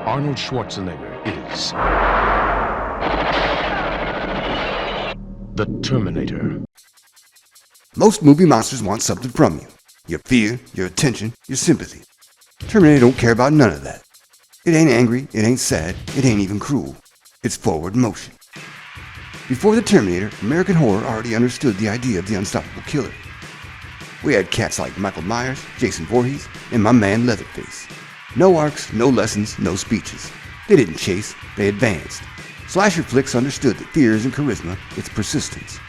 Arnold Schwarzenegger is the Terminator. Most movie monsters want something from you. Your fear, your attention, your sympathy. Terminator don't care about none of that. It ain't angry, it ain't sad, it ain't even cruel. It's forward motion. Before the Terminator, American horror already understood the idea of the unstoppable killer. We had cats like Michael Myers, Jason Voorhees, and my man Leatherface. No arcs, no lessons, no speeches. They didn't chase, they advanced. Slasher flicks understood that fear isn't charisma, it's persistence.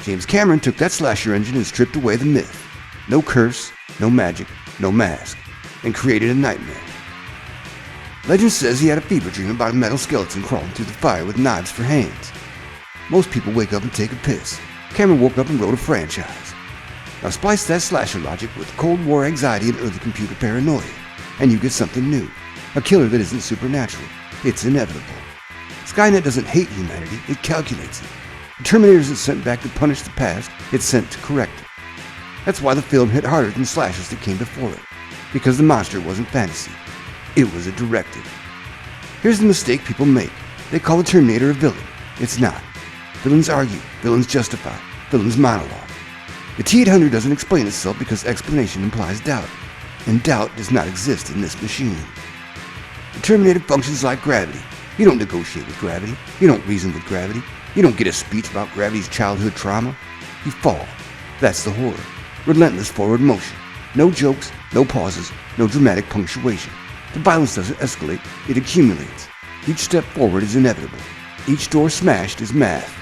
James Cameron took that slasher engine and stripped away the myth. No curse, no magic, no mask, and created a nightmare. Legend says he had a fever dream about a metal skeleton crawling through the fire with knives for hands. Most people wake up and take a piss. Cameron woke up and wrote a franchise. Now splice that slasher logic with Cold War anxiety and early computer paranoia, and you get something new. A killer that isn't supernatural. It's inevitable. Skynet doesn't hate humanity, it calculates it. The Terminator isn't sent back to punish the past, it's sent to correct it. That's why the film hit harder than slashers that came before it. Because the monster wasn't fantasy. It was a directive. Here's the mistake people make. They call the Terminator a villain. It's not. Villains argue, villains justify, villains monologue. The T-800 doesn't explain itself because explanation implies doubt. And doubt does not exist in this machine. The Terminator functions like gravity. You don't negotiate with gravity. You don't reason with gravity. You don't get a speech about gravity's childhood trauma. You fall. That's the horror. Relentless forward motion. No jokes, no pauses, no dramatic punctuation. The violence doesn't escalate, it accumulates. Each step forward is inevitable. Each door smashed is math.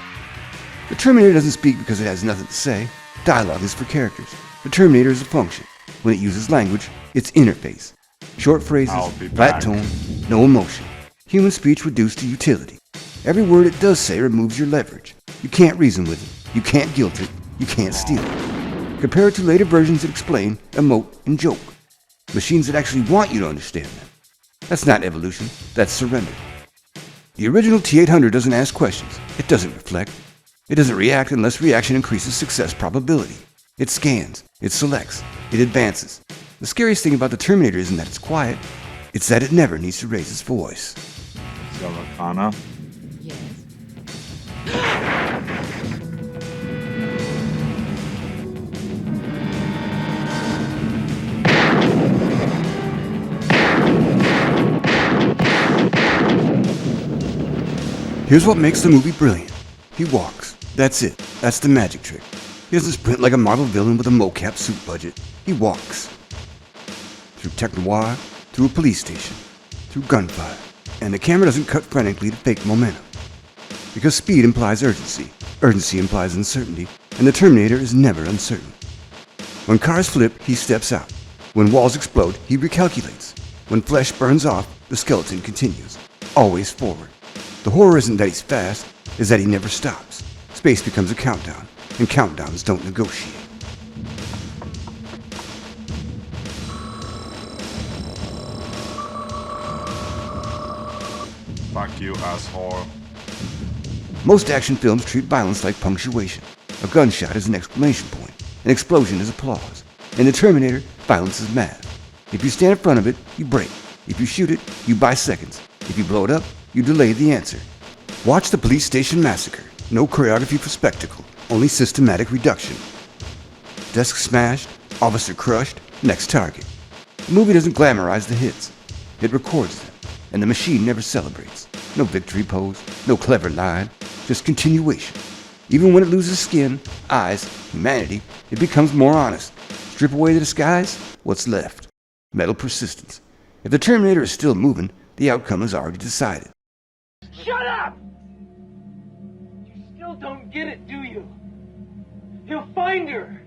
The Terminator doesn't speak because it has nothing to say. Dialogue is for characters. The Terminator is a function. When it uses language, it's interface. Short phrases, flat tone, no emotion. Human speech reduced to utility. Every word it does say removes your leverage. You can't reason with it. You can't guilt it. You can't steal it. Compare it to later versions that explain, emote, and joke. Machines that actually want you to understand them. That's not evolution, that's surrender. The original T-800 doesn't ask questions. It doesn't reflect. It doesn't react unless reaction increases success probability. It scans. It selects. It advances. The scariest thing about the Terminator isn't that it's quiet. It's that it never needs to raise its voice. Sarah Connor? Yes. Here's what makes the movie brilliant. He walks. That's it. That's the magic trick. He doesn't sprint like a Marvel villain with a mocap suit budget. He walks. Through tech noir, through a police station, through gunfire. And the camera doesn't cut frantically to fake momentum. Because speed implies urgency. Urgency implies uncertainty. And the Terminator is never uncertain. When cars flip, he steps out. When walls explode, he recalculates. When flesh burns off, the skeleton continues. Always forward. The horror isn't that he's fast, it's that he never stops. Space becomes a countdown, and countdowns don't negotiate. Fuck you, asshole. Most action films treat violence like punctuation. A gunshot is an exclamation point. An explosion is applause. In the Terminator, violence is math. If you stand in front of it, you break. If you shoot it, you buy seconds. If you blow it up, you delay the answer. Watch the police station massacre. No choreography for spectacle, only systematic reduction. Desk smashed, officer crushed, next target. The movie doesn't glamorize the hits. It records them, and the machine never celebrates. No victory pose, no clever line, just continuation. Even when it loses skin, eyes, humanity, it becomes more honest. Strip away the disguise, what's left? Metal persistence. If the Terminator is still moving, the outcome is already decided. Shut up! You still don't get it, do you? He'll find her.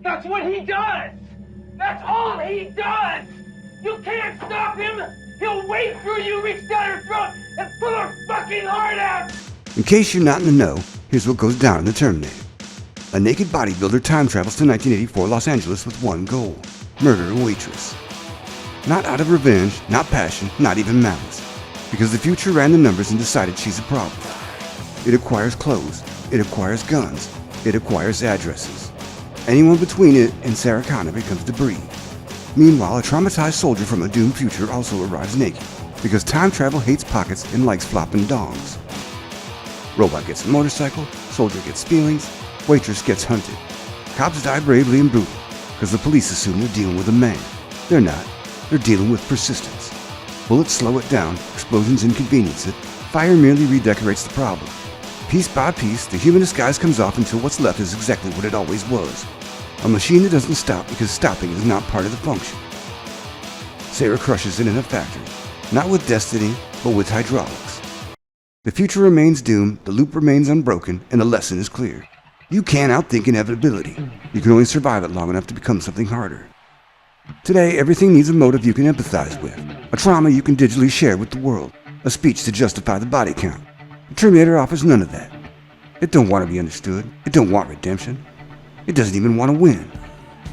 That's what he does. That's all he does. You can't stop him. He'll wait for you, reach down her throat, and pull her fucking heart out. In case you're not in the know, here's what goes down in the Terminator. A naked bodybuilder time travels to 1984 Los Angeles with one goal: murder a waitress. Not out of revenge, not passion, not even malice. Because the future ran the numbers and decided she's a problem. It acquires clothes. It acquires guns. It acquires addresses. Anyone between it and Sarah Connor becomes debris. Meanwhile, a traumatized soldier from a doomed future also arrives naked, because time travel hates pockets and likes flopping dongs. Robot gets a motorcycle, soldier gets feelings, waitress gets hunted. Cops die bravely and brutally, because the police assume they're dealing with a man. They're not. They're dealing with persistence. Bullets slow it down, explosions inconvenience it, fire merely redecorates the problem. Piece by piece, the human disguise comes off until what's left is exactly what it always was. A machine that doesn't stop because stopping is not part of the function. Sarah crushes it in a factory, not with destiny, but with hydraulics. The future remains doomed, the loop remains unbroken, and the lesson is clear. You can't outthink inevitability. You can only survive it long enough to become something harder. Today, everything needs a motive you can empathize with, a trauma you can digitally share with the world, a speech to justify the body count. The Terminator offers none of that. It don't want to be understood. It don't want redemption. It doesn't even want to win.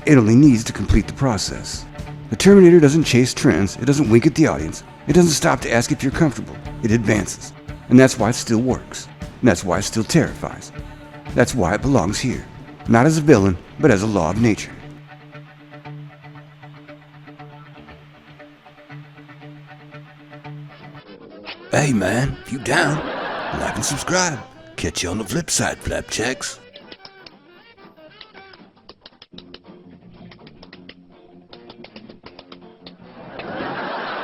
It only needs to complete the process. The Terminator doesn't chase trends. It doesn't wink at the audience. It doesn't stop to ask if you're comfortable. It advances. And that's why it still works. And that's why it still terrifies. That's why it belongs here. Not as a villain, but as a law of nature. Hey man, if you down, like and subscribe. Catch you on the flip side, flapjacks.